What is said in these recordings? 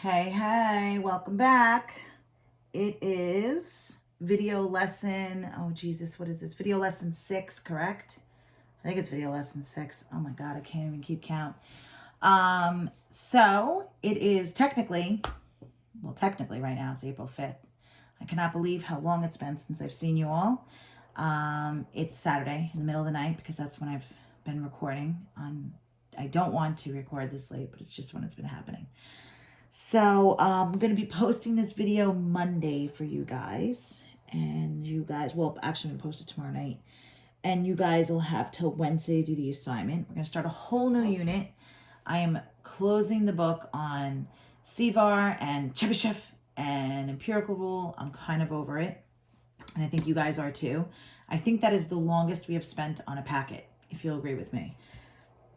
Hey, welcome back. It is video lesson, oh Jesus, what is this? Video lesson 6, correct? I think it's video lesson 6. Oh my God, I can't even keep count. So it is technically right now it's April 5th. I cannot believe how long it's been since I've seen you all. It's Saturday in the middle of the night because that's when I've been recording on. I don't want to record this late, but it's just when it's been happening. So I'm going to be posting this video Monday for you guys. And you guys, well, actually I'm going to post it tomorrow night. And you guys will have till Wednesday to do the assignment. We're going to start a whole new unit. I am closing the book on CVAR and Chebyshev and empirical rule. I'm kind of over it. And I think you guys are too. I think that is the longest we have spent on a packet, if you'll agree with me.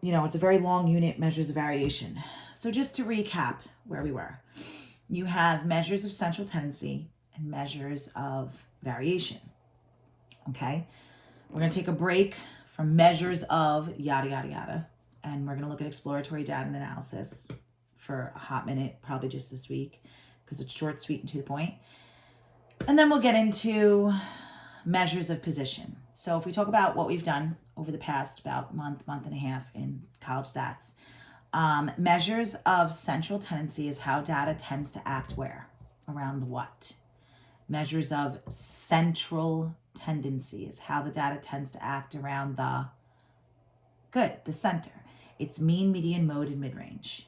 You know, it's a very long unit, measures of variation. So just to recap where we were, you have measures of central tendency and measures of variation. Okay, we're going to take a break from measures of yada, yada, yada. And we're going to look at exploratory data and analysis for a hot minute, probably just this week, because it's short, sweet, and to the point. And then we'll get into measures of position. So if we talk about what we've done over the past about month and a half in college stats, measures of central tendency is how data tends to act where? Around the what? Measures of central tendency is how the data tends to act around the center. It's mean, median, mode, and mid-range.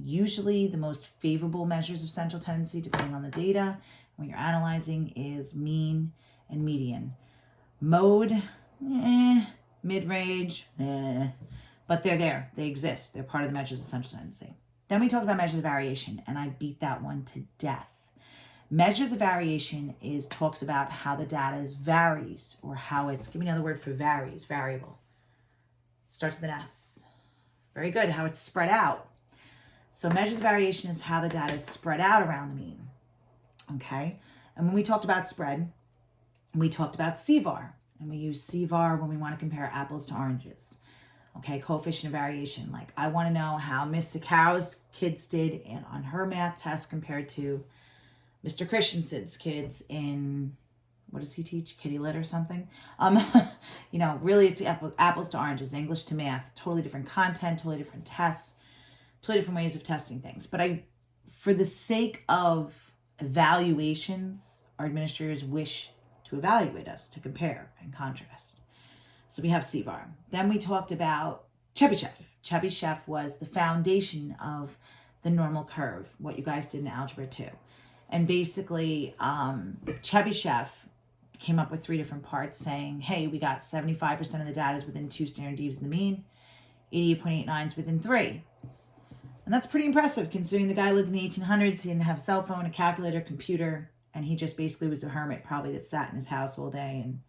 Usually the most favorable measures of central tendency, depending on the data, when you're analyzing, is mean and median. Mode, mid-range, but they're there. They exist. They're part of the measures of central tendency. Then we talked about measures of variation, and I beat that one to death. Measures of variation talks about how the data varies, or how it's, give me another word for varies, variable. Starts with an S. Very good, how it's spread out. So measures of variation is how the data is spread out around the mean. Okay? And when we talked about spread, we talked about CVAR. And we use CVAR when we want to compare apples to oranges. Okay, coefficient of variation. Like, I want to know how Miss Sakaro's kids did on her math test compared to Mr. Christensen's kids in, what does he teach? Kitty lit or something? You know, really it's apples to oranges, English to math, totally different content, totally different tests, totally different ways of testing things. But for the sake of evaluations, our administrators wish to evaluate us, to compare and contrast. So we have CVAR. Then we talked about Chebyshev. Chebyshev was the foundation of the normal curve, what you guys did in Algebra 2. And basically, Chebyshev came up with 3 different parts saying, hey, we got 75% of the data is within 2 standard deviations of the mean, 88.89 is within 3. And that's pretty impressive considering the guy lived in the 1800s. He didn't have a cell phone, a calculator, computer, and he just basically was a hermit probably that sat in his house all day and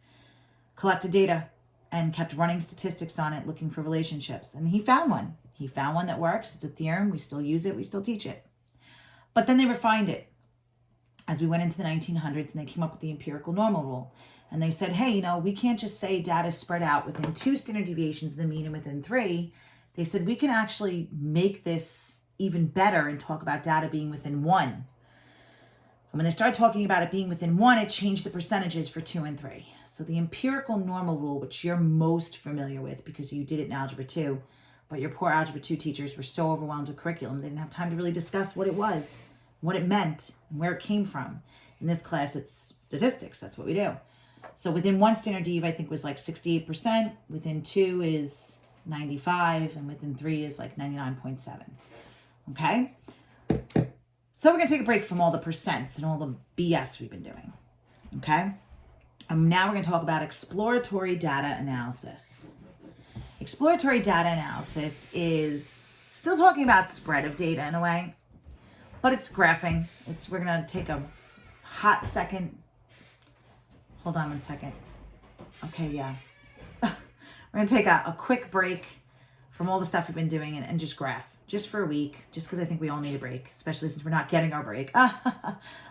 collected data and kept running statistics on it, looking for relationships. And he found one. He found one that works. It's a theorem. We still use it. We still teach it. But then they refined it as we went into the 1900s, and they came up with the empirical normal rule. And they said, hey, you know, we can't just say data is spread out within 2 standard deviations of the mean and within 3. They said we can actually make this even better and talk about data being within 1. And when they started talking about it being within 1, it changed the percentages for 2 and 3. So the empirical normal rule, which you're most familiar with because you did it in Algebra 2, but your poor Algebra 2 teachers were so overwhelmed with curriculum, they didn't have time to really discuss what it was, what it meant, and where it came from. In this class, it's statistics. That's what we do. So within 1 standard dev, I think was like 68%. Within 2 is 95, and within 3 is like 99.7. Okay? So we're going to take a break from all the percents and all the BS we've been doing, okay? Now we're going to talk about exploratory data analysis. Exploratory data analysis is still talking about spread of data in a way, but it's graphing. We're going to take a hot second. Hold on 1 second. Okay, yeah. We're going to take a quick break from all the stuff we've been doing and just graph. Just for a week, just because I think we all need a break, especially since we're not getting our break. And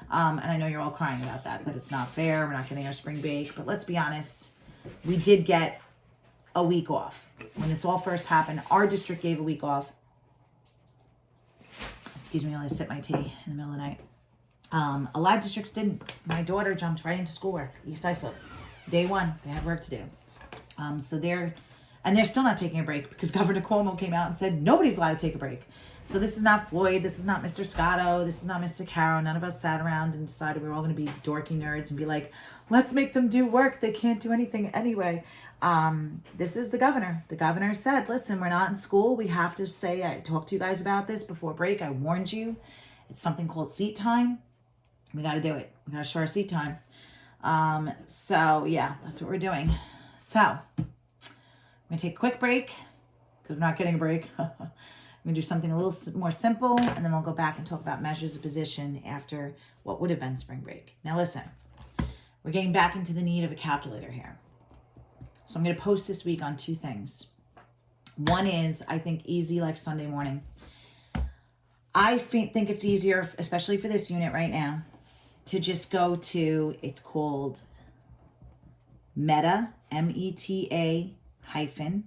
I know you're all crying about that it's not fair. We're not getting our spring break. But let's be honest, we did get a week off. When this all first happened, our district gave a week off. Excuse me while I sip my tea in the middle of the night. A lot of districts didn't. My daughter jumped right into schoolwork. East Islip. Day one, they had work to do. So they're still not taking a break because Governor Cuomo came out and said nobody's allowed to take a break. So this is not Floyd. This is not Mr. Scotto. This is not Mr. Caro. None of us sat around and decided we were all going to be dorky nerds and be like, let's make them do work. They can't do anything anyway. This is the governor. The governor said, listen, we're not in school. We have to say, I talked to you guys about this before break. I warned you. It's something called seat time. We got to do it. We got to show our seat time. So yeah, that's what we're doing. So I'm going to take a quick break because we're not getting a break. We're going to do something a little more simple, and then we'll go back and talk about measures of position after what would have been spring break. Now listen, we're getting back into the need of a calculator here. So I'm going to post this week on two things. One is, I think, easy like Sunday morning. I think it's easier, especially for this unit right now, to just go to, it's called Meta, META hyphen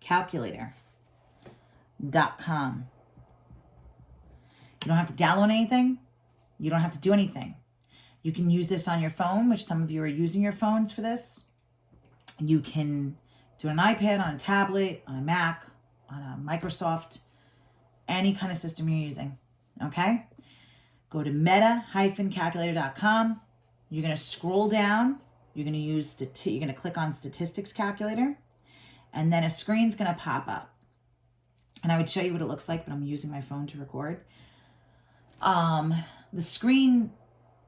calculator.com. You don't have to download anything. You don't have to do anything. You can use this on your phone, which some of you are using your phones for this. You can do it on an iPad, on a tablet, on a Mac, on a Microsoft, any kind of system you're using, okay? Go to meta-calculator.com. You're going to scroll down. You're going to you're going to click on Statistics Calculator, and then a screen's going to pop up. And I would show you what it looks like, but I'm using my phone to record. The screen,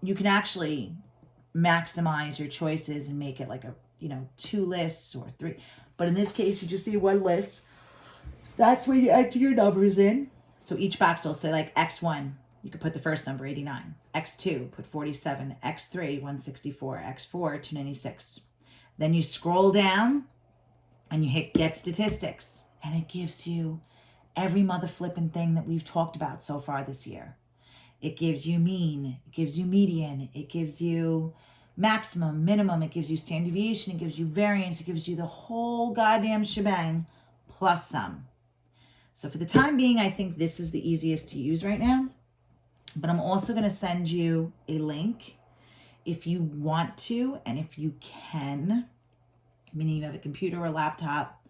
you can actually maximize your choices and make it like a, 2 lists or 3. But in this case, you just need 1 list. That's where you enter your numbers in. So each box will say like X1, you could put the first number, 89. X2, put 47. X3, 164. X4, 296. Then you scroll down and you hit Get Statistics. And it gives you every mother flipping thing that we've talked about so far this year. It gives you mean, it gives you median, it gives you maximum, minimum, it gives you standard deviation, it gives you variance, it gives you the whole goddamn shebang plus some. So for the time being, I think this is the easiest to use right now. But I'm also going to send you a link if you want to and if you can, meaning you have a computer or a laptop,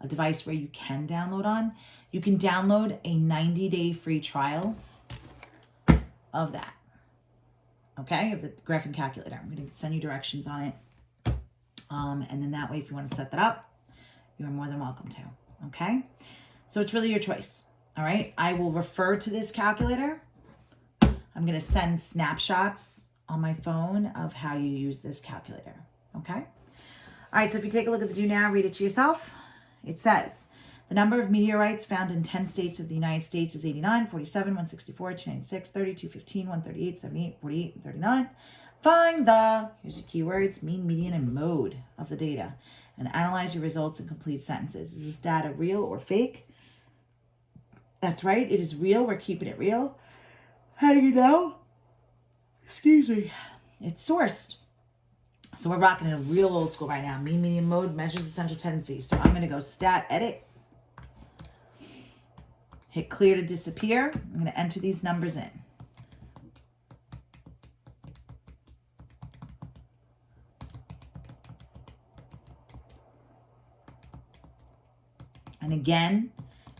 a device where you can download on. You can download a 90-day free trial of that, okay, of the graphing calculator. I'm going to send you directions on it. And then that way, if you want to set that up, you're more than welcome to, okay? So it's really your choice, all right? I will refer to this calculator. I'm going to send snapshots on my phone of how you use this calculator, okay? All right, so if you take a look at the do now, read it to yourself. It says, the number of meteorites found in 10 states of the United States is 89, 47, 164, 296, 30, 215, 138, 78, 48, and 39. Find the, here's your keywords, mean, median, and mode of the data, and analyze your results in complete sentences. Is this data real or fake? That's right, it is real. We're keeping it real. How do you know? Excuse me. It's sourced. So we're rocking it a real old school right now. Mean, median, mode measures essential tendency. So I'm going to go stat, edit. Hit clear to disappear. I'm going to enter these numbers in. And again,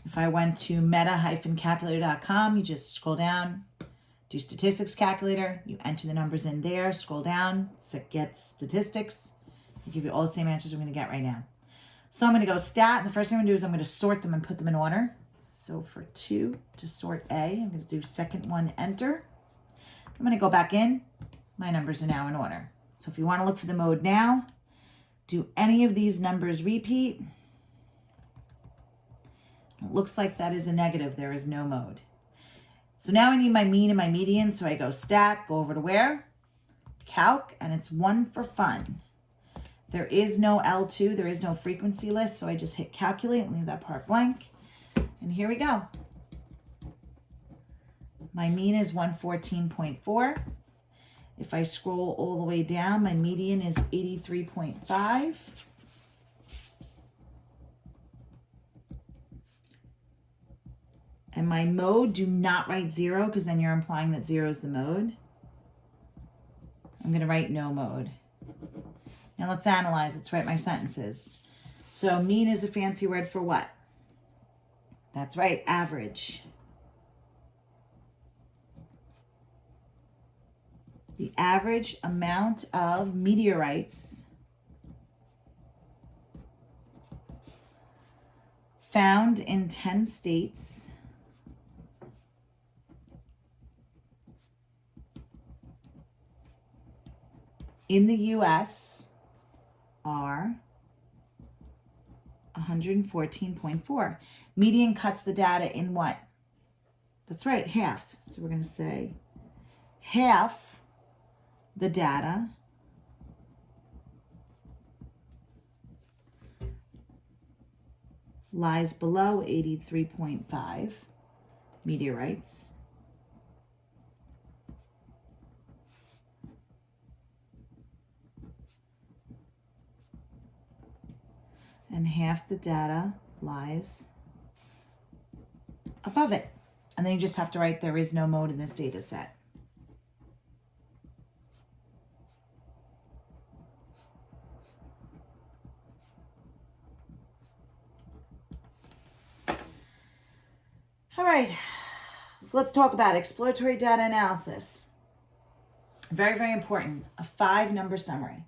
if I went to meta-calculator.com, you just scroll down, do statistics calculator, you enter the numbers in there, scroll down, get statistics, I'll give you all the same answers we're going to get right now. So I'm going to go stat, and the first thing I'm going to do is I'm going to sort them and put them in order. So for 2, to sort A, I'm going to do second one, enter. I'm going to go back in. My numbers are now in order. So if you want to look for the mode now, do any of these numbers repeat? It looks like that is a negative. There is no mode. So now I need my mean and my median. So I go stat, go over to where? Calc, and it's 1 for fun. There is no L2. There is no frequency list. So I just hit calculate and leave that part blank. And here we go. My mean is 114.4. If I scroll all the way down, my median is 83.5. And my mode, do not write 0 because then you're implying that 0 is the mode. I'm going to write no mode. Now let's analyze. Let's write my sentences. So mean is a fancy word for what? That's right, average. The average amount of meteorites found in 10 states in the U.S. are 114.4. Median cuts the data in what? That's right, half. So we're going to say half the data lies below 83.5 meteorites. And half the data lies above it. And then you just have to write there is no mode in this data set. All right, so let's talk about exploratory data analysis. Very, very important. A 5-number summary.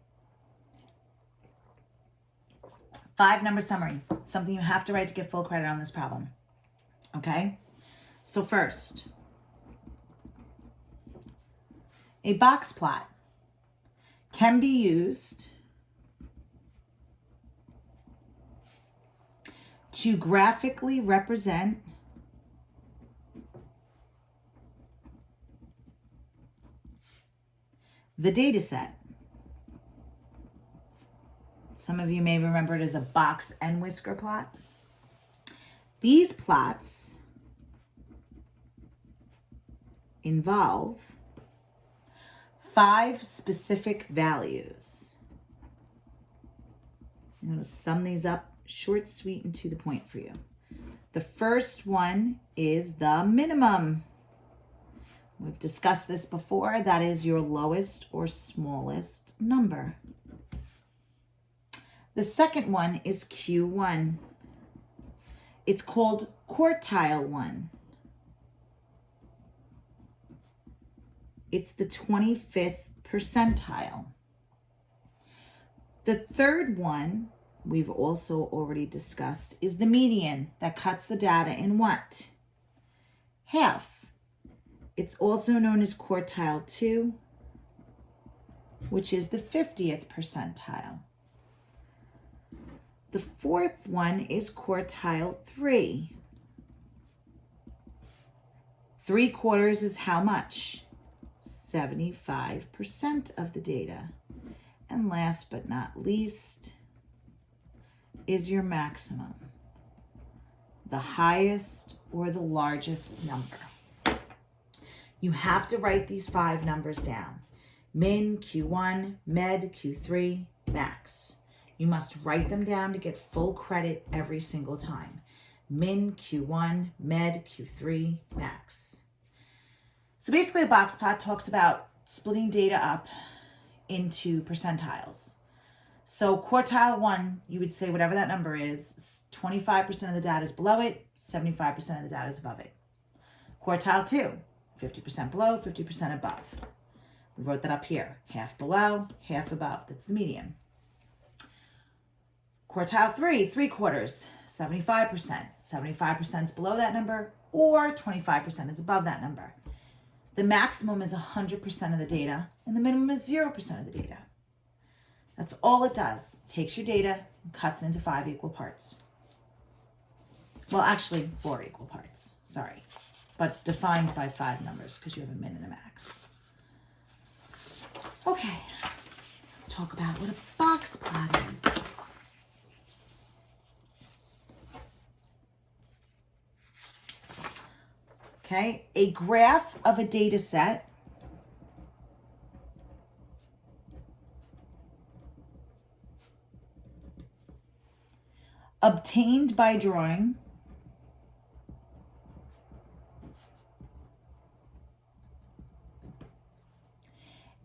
5-number summary. Something you have to write to get full credit on this problem. Okay? So first, a box plot can be used to graphically represent the data set. Some of you may remember it as a box and whisker plot. These plots involve 5 specific values. I'm going to sum these up short, sweet, and to the point for you. The first one is the minimum. We've discussed this before. That is your lowest or smallest number. The second one is Q1. It's called quartile 1. It's the 25th percentile. The third one we've also already discussed is the median that cuts the data in what? Half. It's also known as quartile 2, which is the 50th percentile. The fourth one is quartile 3. 3/4 is how much? 75% of the data. And last but not least is your maximum, the highest or the largest number. You have to write these 5 numbers down. Min, Q1, med, Q3, max. You must write them down to get full credit every single time. Min, Q1, med, Q3, max. So basically a box plot talks about splitting data up into percentiles. So quartile 1, you would say whatever that number is, 25% of the data is below it, 75% of the data is above it. Quartile 2, 50% below, 50% above. We wrote that up here. Half below, half above. That's the median. Quartile 3, 3/4, 75%. 75% is below that number, or 25% is above that number. The maximum is 100% of the data, and the minimum is 0% of the data. That's all it does. Takes your data and cuts it into 5 equal parts. Well, actually 4 equal parts. Sorry. But defined by 5 numbers because you have a min and a max. Okay, let's talk about what a box plot is. Okay, a graph of a data set obtained by drawing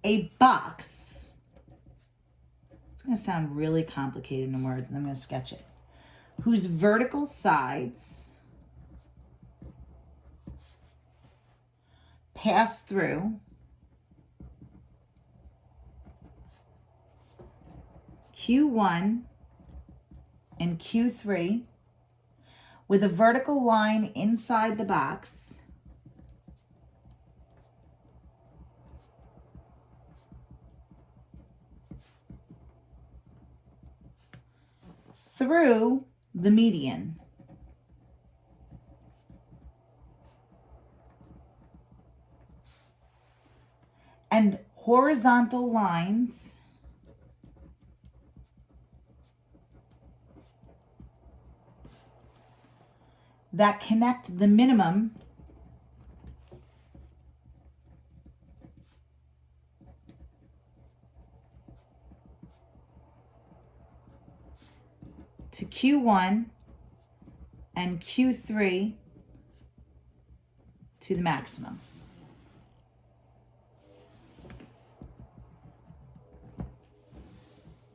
a box. It's going to sound really complicated in words, and I'm going to sketch it. Whose vertical sides pass through Q1 and Q3 with a vertical line inside the box through the median. And horizontal lines that connect the minimum to Q1 and Q3 to the maximum.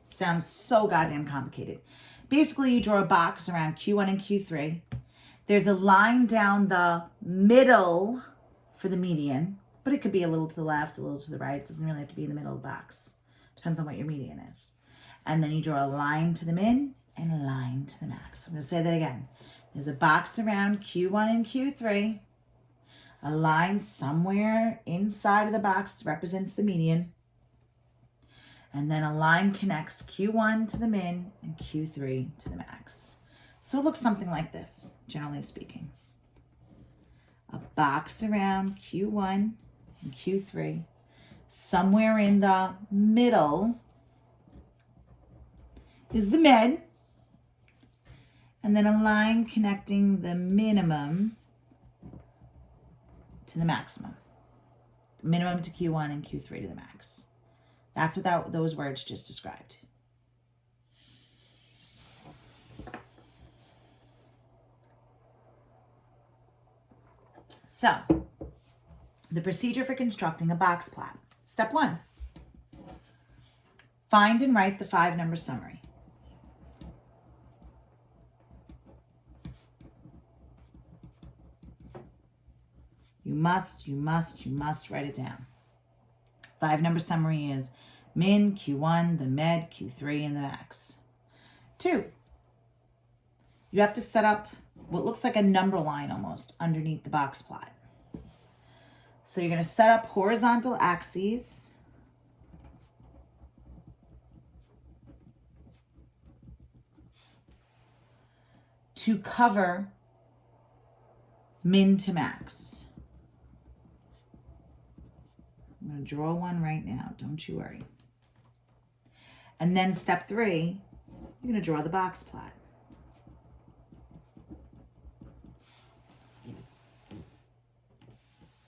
Sounds so goddamn complicated. Basically, you draw a box around Q1 and Q3. There's a line down the middle for the median, but it could be a little to the left, a little to the right. It doesn't really have to be in the middle of the box. Depends on what your median is. And then you draw a line to the min and a line to the max. I'm going to say that again. There's a box around Q1 and Q3. A line somewhere inside of the box represents the median. And then a line connects Q1 to the min and Q3 to the max. So it looks something like this, generally speaking. A box around Q1 and Q3. Somewhere in the middle is the mid. And then a line connecting the minimum to the maximum. Minimum to Q1 and Q3 to the max. That's what those words just described. So, the procedure for constructing a box plot. Step 1. Find and write the 5-number summary. You must write it down. 5-number summary is min, Q1, the med, Q3, and the max. 2, you have to set up what looks like a number line almost underneath the box plot. So you're going to set up horizontal axes to cover min to max. I'm going to draw one right now. Don't you worry. And then step 3, you're going to draw the box plot.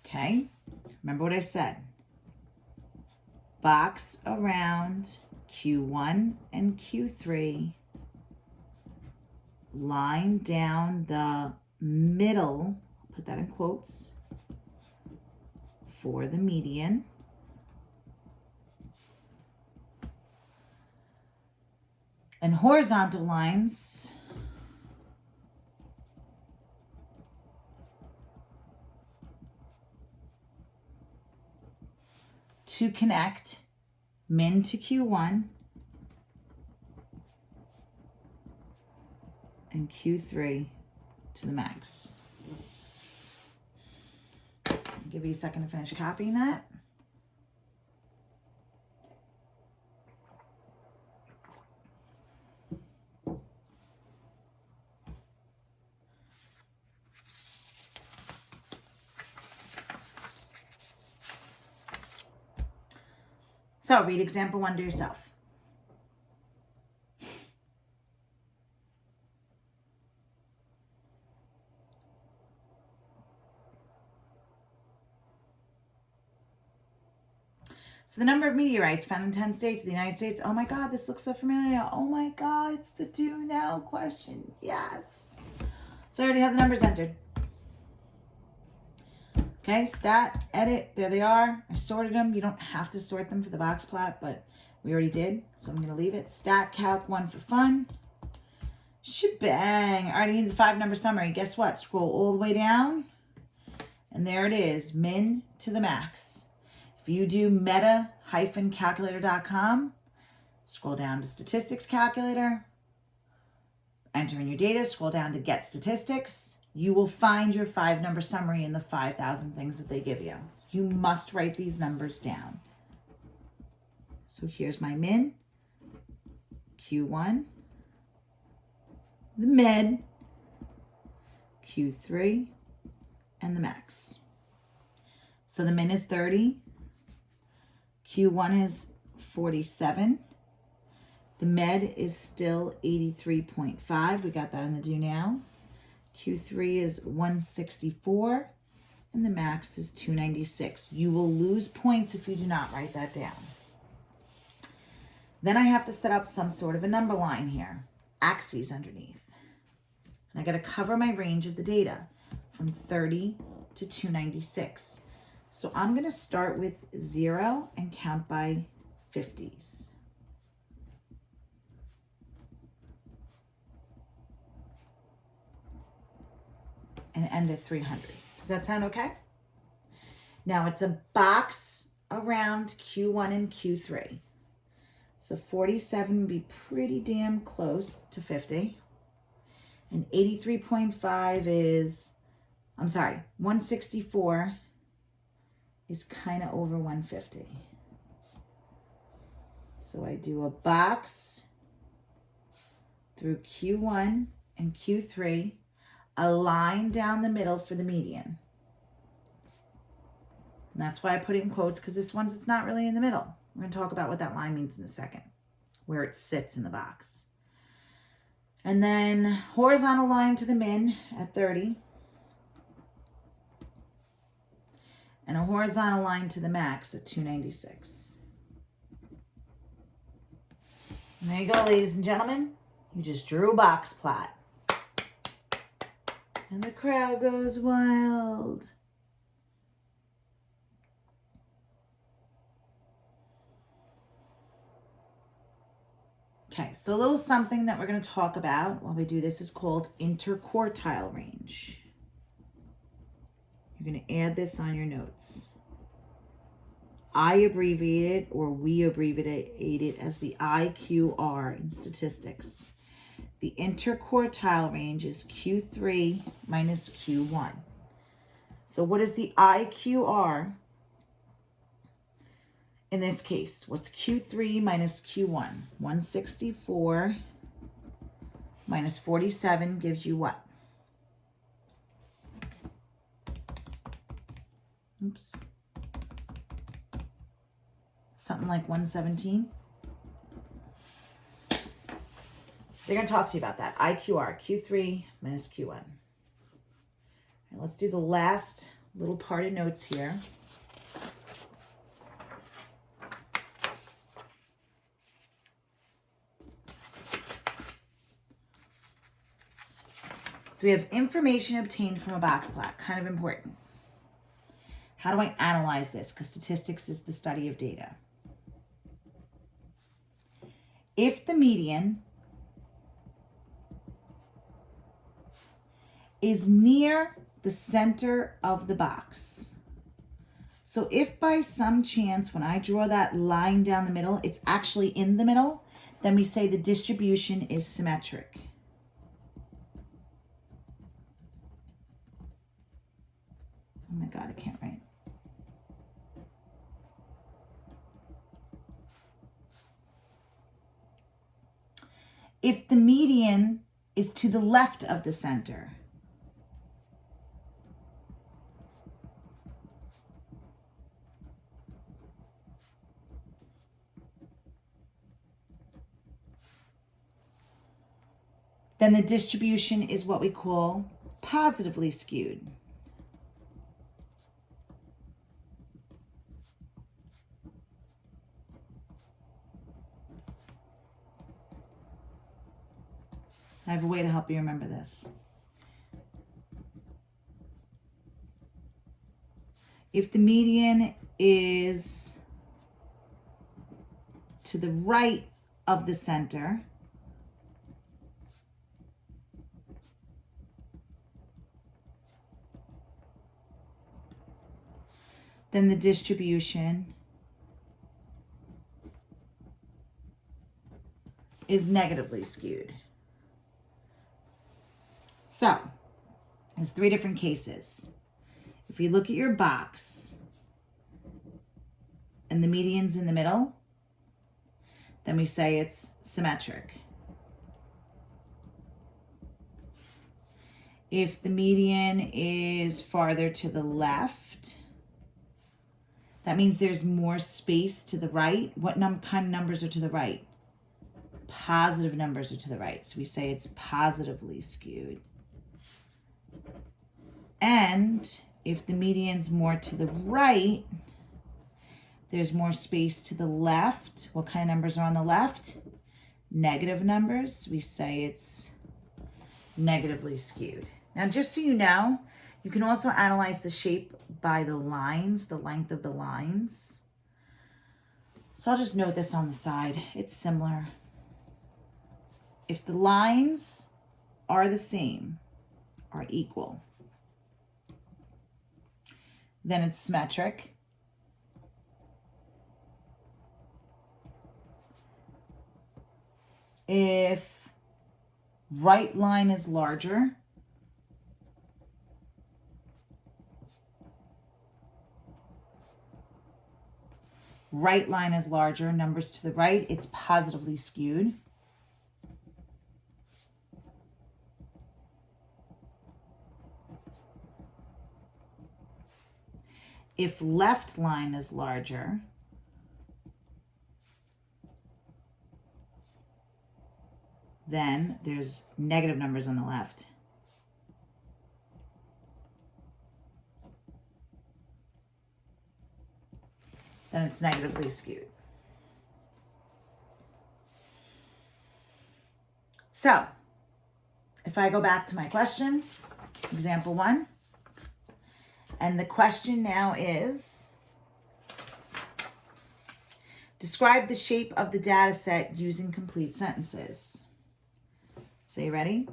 Okay? Remember what I said. Box around Q1 and Q3. Line down the middle. I'll put that in quotes. For the median. And horizontal lines to connect min to Q1 and Q3 to the max. I'll give you a second to finish copying that. So read example 1 to yourself. So the number of meteorites found in 10 states of the United States. Oh my God, this looks so familiar. Oh my God, it's the do now question. Yes. So I already have the numbers entered. Okay, stat, edit, there they are. I sorted them. You don't have to sort them for the box plot, but we already did, so I'm gonna leave it. Stat, calc, 1 for fun. Shebang. All right, I need the 5-number summary. Guess what? Scroll all the way down, and there it is, min to the max. If you do meta-calculator.com, scroll down to statistics calculator, enter in your data, scroll down to get statistics. You will find your 5-number summary in the 5,000 things that they give you. You must write these numbers down. So here's my min, Q1, the med, Q3, and the max. So the min is 30, Q1 is 47, the med is still 83.5. We got that in the do now. Q3 is 164, and the max is 296. You will lose points if you do not write that down. Then I have to set up some sort of a number line here, axes underneath. And I got to cover my range of the data from 30 to 296. So I'm going to start with 0 and count by 50s. And end at 300. Does that sound okay? Now it's a box around Q1 and Q3. So 47 would be pretty damn close to 50. And 83.5 is, 164 is kind of over 150. So I do a box through Q1 and Q3, a line down the middle for the median. And that's why I put it in quotes, because this one's, it's not really in the middle. We're going to talk about what that line means in a second, where it sits in the box. And then horizontal line to the min at 30. And a horizontal line to the max at 296. And there you go, ladies and gentlemen. You just drew a box plot. And the crowd goes wild. Okay, so a little something that we're going to talk about while we do this is called interquartile range. You're going to add this on your notes. I abbreviate it, or we abbreviate it as the IQR in statistics. The interquartile range is Q3 minus Q1. So what is the IQR in this case? What's Q3 minus Q1? 164 minus 47 gives you what? Oops. Something like 117. They're going to talk to you about that. IQR, Q3 minus Q1. All right, let's do the last little part of notes here. So we have information obtained from a box plot, kind of important. How do I analyze this? Because statistics is the study of data. If the median is near the center of the box, so if by some chance when I draw that line down the middle, it's actually in the middle, then we say the distribution is symmetric. Oh my God, I can't write. If the median is to the left of the center, then the distribution is what we call positively skewed. I have a way to help you remember this. If the median is to the right of the center, then the distribution is negatively skewed. So, there's 3 different cases. If you look at your box and the median's in the middle, then we say it's symmetric. If the median is farther to the left, that means there's more space to the right. What kind of numbers are to the right? Positive numbers are to the right. So we say it's positively skewed. And if the median's more to the right, there's more space to the left. What kind of numbers are on the left? Negative numbers. We say it's negatively skewed. Now, just so you know, you can also analyze the shape by the lines, the length of the lines. So I'll just note this on the side. It's similar. If the lines are the same, are equal, then it's symmetric. If right line is larger, numbers to the right, it's positively skewed. If left line is larger, then there's negative numbers on the left. Then it's negatively skewed. So, if I go back to my question, example 1, and the question now is, describe the shape of the data set using complete sentences. So you ready?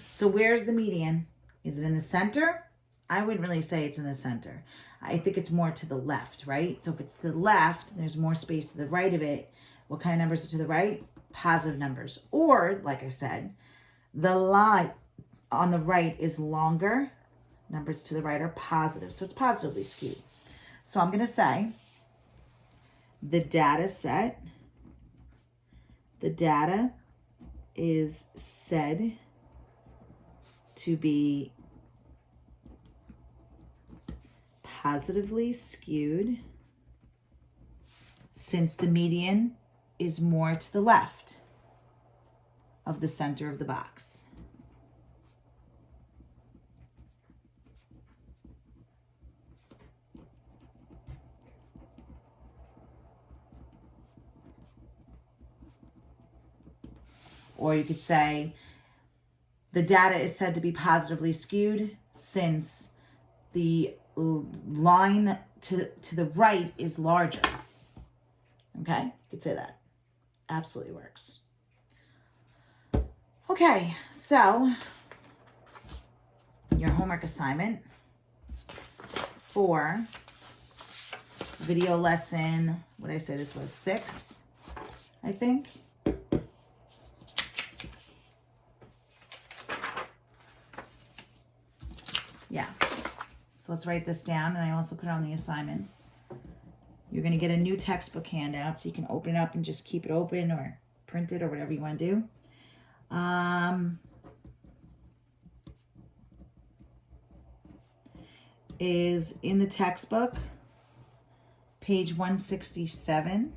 So where's the median? Is it in the center? I wouldn't really say it's in the center. I think it's more to the left, right? So if it's to the left, there's more space to the right of it. What kind of numbers are to the right? Positive numbers. Or, like I said, the line on the right is longer. Numbers to the right are positive. So it's positively skewed. So I'm going to say the data is said to be positively skewed since the median is more to the left of the center of the box. Or you could say the data is said to be positively skewed since the line to the right is larger. Okay, you could say that. Absolutely works. Okay, so your homework assignment for video lesson, what did I say this was, 6, I think. Yeah. So let's write this down, and I also put it on the assignments. You're going to get a new textbook handout, so you can open it up and just keep it open or print it or whatever you want to do. Is in the textbook, page 167,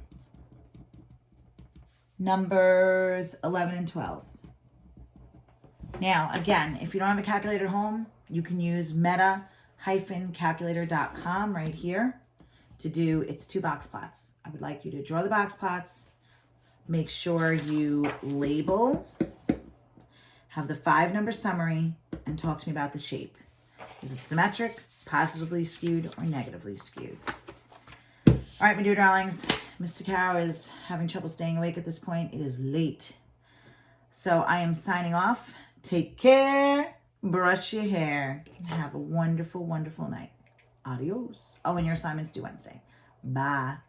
numbers 11 and 12. Now, again, if you don't have a calculator at home, you can use meta-calculator.com right here to do its 2 box plots. I would like you to draw the box plots. Make sure you label, have the 5-number summary, and talk to me about the shape. Is it symmetric, positively skewed, or negatively skewed? All right, my dear darlings, Mr. Caro is having trouble staying awake at this point. It is late. So I am signing off. Take care, brush your hair, and have a wonderful, wonderful night. Adios. Oh, and your assignment's due Wednesday. Bye.